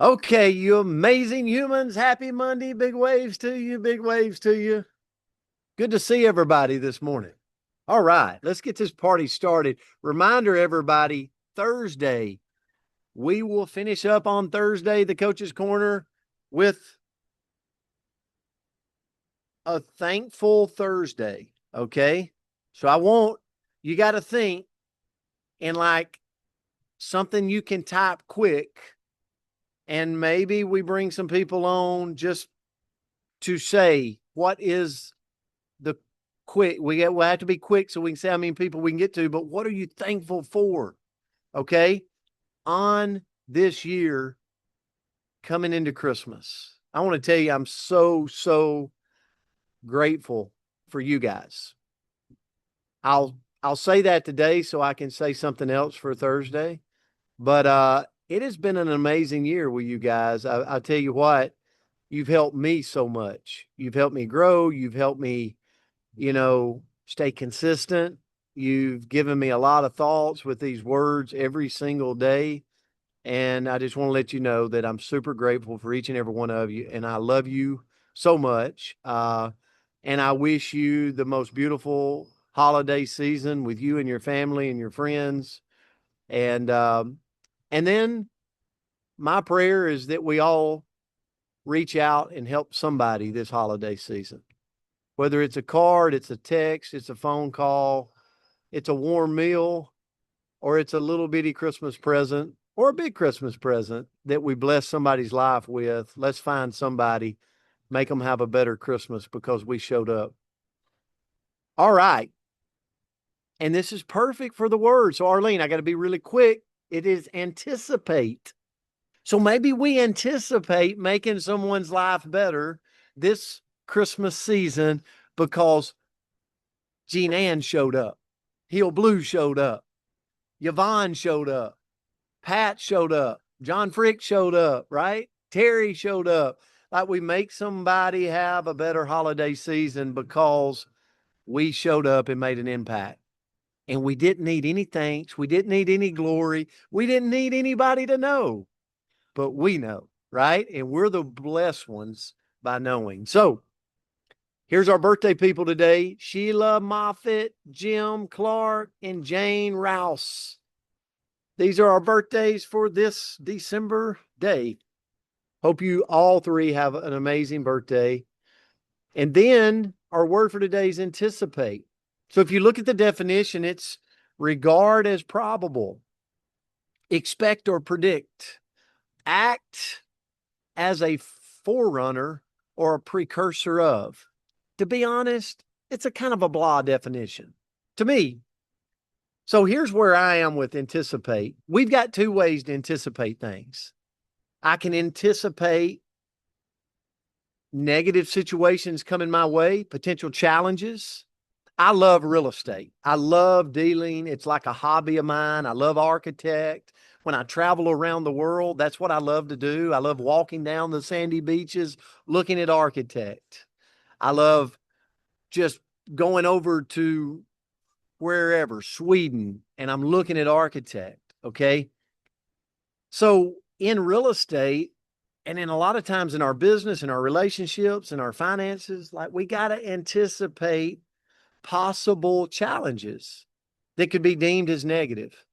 Okay, you amazing humans. Happy Monday. Big waves to you. Big waves to you. Good to see everybody this morning. All right, let's get this party started. Reminder, everybody, Thursday, we will finish up on Thursday, the Coach's Corner, with a thankful Thursday. Okay. So you got to think in like something you can type quick. And maybe we bring some people on just to say what is the quick. We'll have to be quick so we can say how many people we can get to, but what are you thankful for? Okay. On this year coming into Christmas, I want to tell you, I'm so grateful for you guys. I'll say that today so I can say something else for Thursday. But it has been an amazing year with you guys. I'll tell you what, you've helped me so much. You've helped me grow. You've helped me, stay consistent. You've given me a lot of thoughts with these words every single day. And I just want to let you know that I'm super grateful for each and every one of you. And I love you so much. And I wish you the most beautiful holiday season with you and your family and your friends. And then my prayer is that we all reach out and help somebody this holiday season. Whether it's a card, it's a text, it's a phone call, it's a warm meal, or it's a little bitty Christmas present or a big Christmas present that we bless somebody's life with. Let's find somebody, make them have a better Christmas because we showed up. All right. And this is perfect for the word. So, Arlene, I got to be really quick. It is anticipate. So maybe we anticipate making someone's life better this Christmas season because Jean Ann showed up. Heel Blue showed up. Yvonne showed up. Pat showed up. John Frick showed up, right? Terry showed up. Like we make somebody have a better holiday season because we showed up and made an impact. And we didn't need any thanks. We didn't need any glory. We didn't need anybody to know, but we know, right? And we're the blessed ones by knowing. So here's our birthday people today: Sheila Moffitt, Jim Clark, and Jane Rouse. These are our birthdays for this December day. Hope you all three have an amazing birthday. And then our word for today is anticipate. So if you look at the definition, it's regard as probable, expect or predict, act as a forerunner or a precursor of. To be honest, it's a kind of a blah definition to me. So here's where I am with anticipate. We've got two ways to anticipate things. I can anticipate negative situations coming my way, potential challenges. I love real estate. I love dealing. It's like a hobby of mine. I love architect. When I travel around the world, that's what I love to do. I love walking down the sandy beaches, looking at architect. I love just going over to wherever, Sweden, and I'm looking at architect. Okay. So in real estate, and in a lot of times in our business, in our relationships, in our finances, like we got to anticipate possible challenges that could be deemed as negative.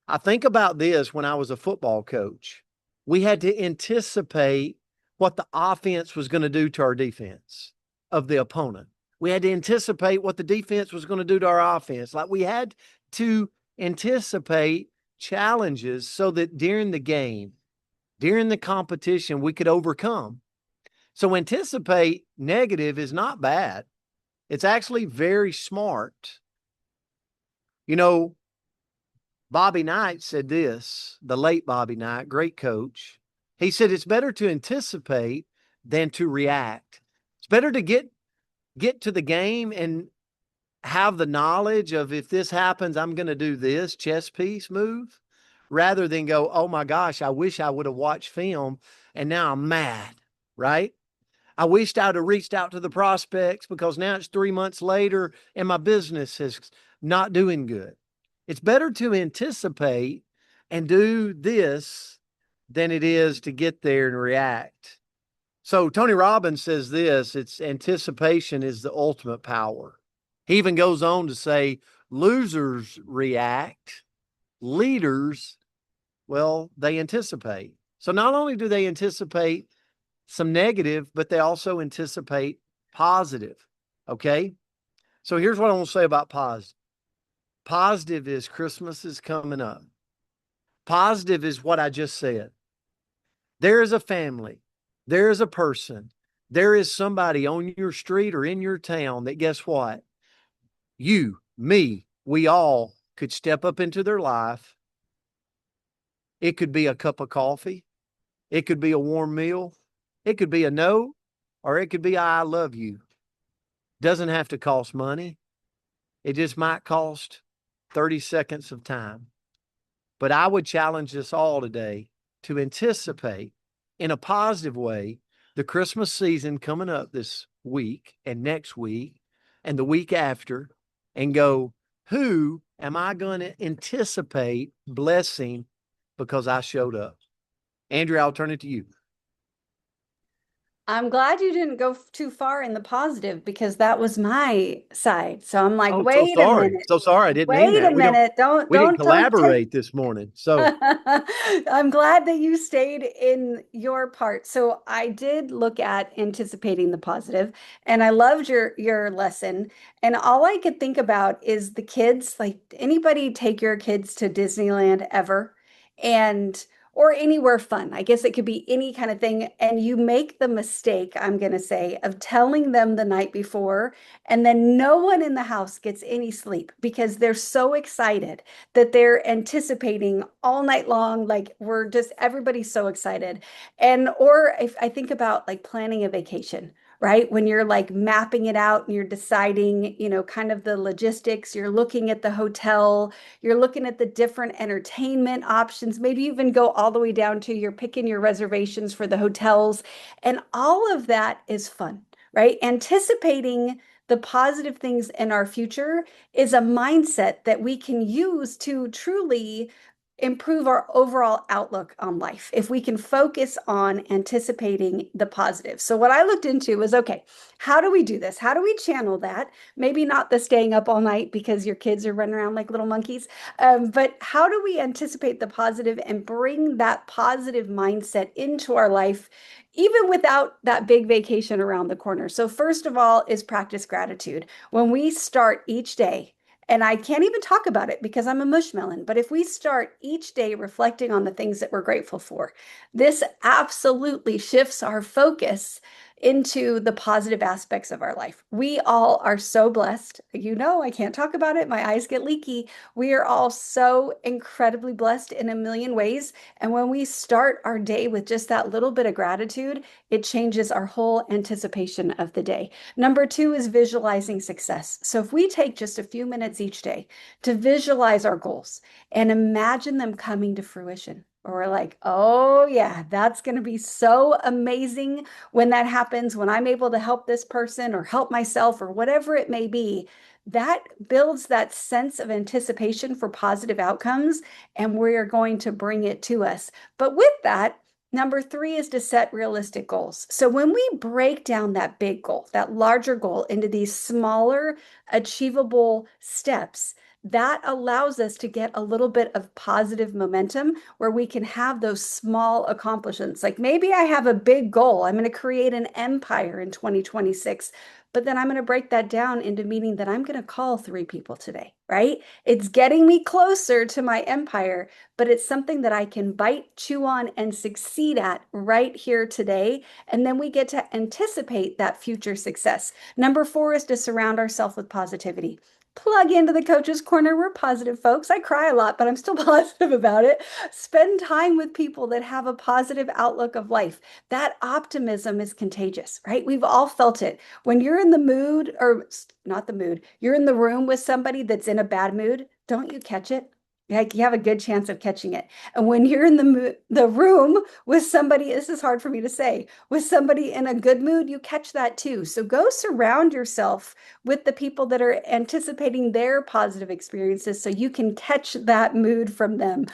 I think about this when I was a football coach. We had to anticipate what the offense was going to do to our defense of the opponent. We had to anticipate what the defense was going to do to our offense. Like we had to anticipate challenges so that during the game, during the competition, we could overcome. So anticipate negative is not bad. It's actually very smart. You know, Bobby Knight said this, the late Bobby Knight, great coach. He said it's better to anticipate than to react. It's better to get to the game and have the knowledge of if this happens, I'm going to do this chess piece move rather than go, oh my gosh, I wish I would have watched film and now I'm mad, right? I wished I'd have reached out to the prospects because now it's 3 months later and my business is not doing good. It's better to anticipate and do this than it is to get there and react. So Tony Robbins says this, it's anticipation is the ultimate power. He even goes on to say losers react, leaders, well, they anticipate. So not only do they anticipate some negative, but they also anticipate positive. Okay. So here's what I want to say about positive. Positive is Christmas is coming up. Positive is what I just said. There is a family, there is a person, there is somebody on your street or in your town that, guess what? You, me, we all could step up into their life. It could be a cup of coffee. It could be a warm meal. It could be a note, or it could be I love you. Doesn't have to cost money. It just might cost 30 seconds of time. But I would challenge us all today to anticipate in a positive way the Christmas season coming up this week and next week and the week after, and go, who am I going to anticipate blessing because I showed up? Andrea, I'll turn it to you. I'm glad you didn't go too far in the positive because that was my side. So I'm like, Oh, so wait a sorry. minute. So sorry. I didn't mean Wait a that. minute. We didn't Don't take. collaborate this morning. So I'm glad that you stayed in your part. So I did look at anticipating the positive, and I loved your lesson. And all I could think about is the kids. Like, anybody take your kids to Disneyland ever? And or anywhere fun. I guess it could be any kind of thing. And you make the mistake, I'm going to say, of telling them the night before, and then no one in the house gets any sleep because they're so excited that they're anticipating all night long. Like, we're just, everybody's so excited. And, or if I think about like planning a vacation, right? When you're like mapping it out and you're deciding, kind of the logistics, you're looking at the hotel, you're looking at the different entertainment options, maybe even go all the way down to you're picking your reservations for the hotels. And all of that is fun, right? Anticipating the positive things in our future is a mindset that we can use to truly improve our overall outlook on life if we can focus on anticipating the positive. So what I looked into was, okay, how do we do this? How do we channel that? Maybe not the staying up all night because your kids are running around like little monkeys, but how do we anticipate the positive and bring that positive mindset into our life, even without that big vacation around the corner? So first of all is practice gratitude. When we start each day, and I can't even talk about it because I'm a mushmelon. But if we start each day reflecting on the things that we're grateful for, this absolutely shifts our focus into the positive aspects of our life. We all are so blessed. I can't talk about it. My eyes get leaky. We are all so incredibly blessed in a million ways. And when we start our day with just that little bit of gratitude, it changes our whole anticipation of the day. Number two is visualizing success. So if we take just a few minutes each day to visualize our goals and imagine them coming to fruition, or we're like, oh yeah, that's going to be so amazing when that happens, when I'm able to help this person or help myself or whatever it may be, that builds that sense of anticipation for positive outcomes, and we're going to bring it to us. But with that, number three is to set realistic goals. So when we break down that big goal, that larger goal, into these smaller, achievable steps, that allows us to get a little bit of positive momentum where we can have those small accomplishments. Like, maybe I have a big goal. I'm going to create an empire in 2026. But then I'm going to break that down into meaning that I'm going to call three people today, right? It's getting me closer to my empire, but it's something that I can bite, chew on, and succeed at right here today. And then we get to anticipate that future success. Number four is to surround ourselves with positivity. Plug into the Coach's Corner. We're positive folks. I cry a lot, but I'm still positive about it. Spend time with people that have a positive outlook of life. That optimism is contagious, right? We've all felt it. When you're in the mood, or not the mood, you're in the room with somebody that's in a bad mood, don't you catch it? Like you have a good chance of catching it. And when you're in the room with somebody, this is hard for me to say, with somebody in a good mood, you catch that too. So go surround yourself with the people that are anticipating their positive experiences so you can catch that mood from them.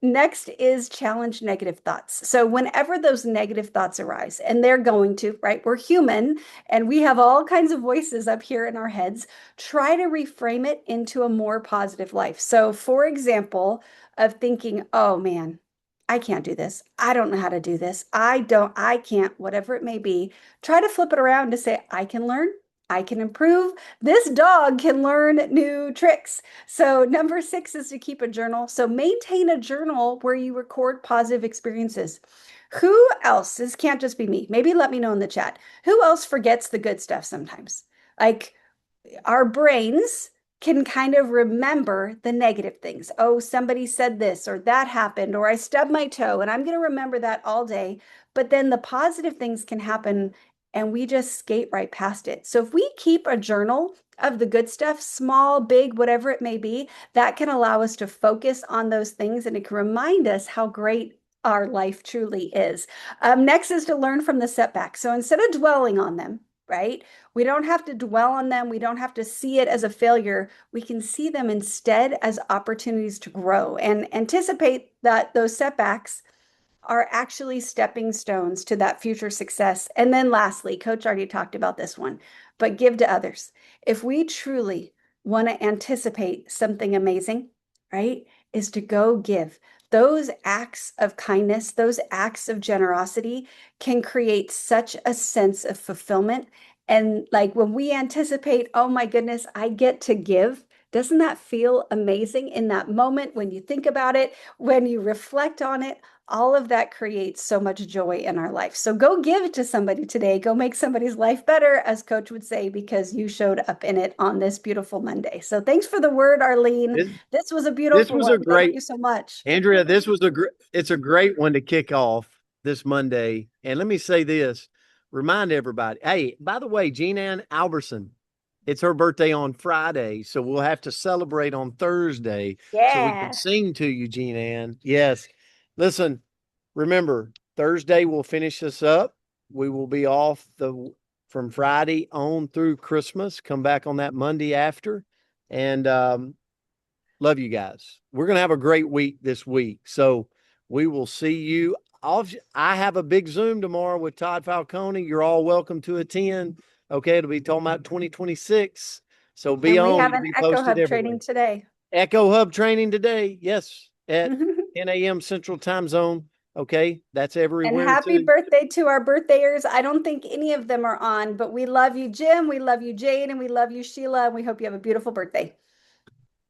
Next is challenge negative thoughts. So whenever those negative thoughts arise, and they're going to, right? We're human and we have all kinds of voices up here in our heads. Try to reframe it into a more positive life. So, for example, of thinking, oh man, I can't do this. I don't know how to do this. I can't, whatever it may be. Try to flip it around to say, I can learn. I can improve. This dog can learn new tricks. So, number 6 is to keep a journal. So, maintain a journal where you record positive experiences. Who else? This can't just be me. Maybe let me know in the chat. Who else forgets the good stuff sometimes? Like, our brains can kind of remember the negative things. Oh, somebody said this or that happened, or I stubbed my toe, and I'm going to remember that all day. But then the positive things can happen and we just skate right past it. So if we keep a journal of the good stuff, small, big, whatever it may be, that can allow us to focus on those things and it can remind us how great our life truly is. Next is to learn from the setbacks. So instead of dwelling on them, right? We don't have to dwell on them. We don't have to see it as a failure. We can see them instead as opportunities to grow and anticipate that those setbacks are actually stepping stones to that future success. And then lastly, Coach already talked about this one, but give to others. If we truly want to anticipate something amazing, right, is to go give. Those acts of kindness, those acts of generosity can create such a sense of fulfillment. And like when we anticipate, oh my goodness, I get to give, doesn't that feel amazing in that moment when you think about it, when you reflect on it? All of that creates so much joy in our life. So go give to somebody today. Go make somebody's life better, as Coach would say, because you showed up in it on this beautiful Monday. So thanks for the word, Arlene. This was a This beautiful was one. a great, Thank you so much. Andrea, it's a great one to kick off this Monday. And let me say this, remind everybody, hey, by the way, Jean Ann Alberson, it's her birthday on Friday, so we'll have to celebrate on Thursday so we can Yeah. sing to you, Jean Ann. Yes. Listen, remember, Thursday we'll finish this up. We will be off from Friday on through Christmas. Come back on that Monday after. And love you guys. We're going to have a great week this week. So we will see you. I have a big Zoom tomorrow with Todd Falcone. You're all welcome to attend. Okay. It'll be talking about 2026. So be And we on. have It'll an be Echo posted Hub everywhere. training today. Echo Hub training today. Yes. At 10 a.m. Central Time Zone. Okay. That's And everywhere. happy too. birthday to our birthdayers. I don't think any of them are on, but we love you, Jim. We love you, Jane, and we love you, Sheila. And we hope you have a beautiful birthday.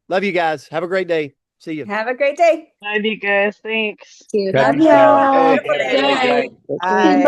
Love you guys. Have a great day. See you. Have a great day. Love you guys. Thanks. Love y'all. Bye. Beautiful day. Bye. Bye.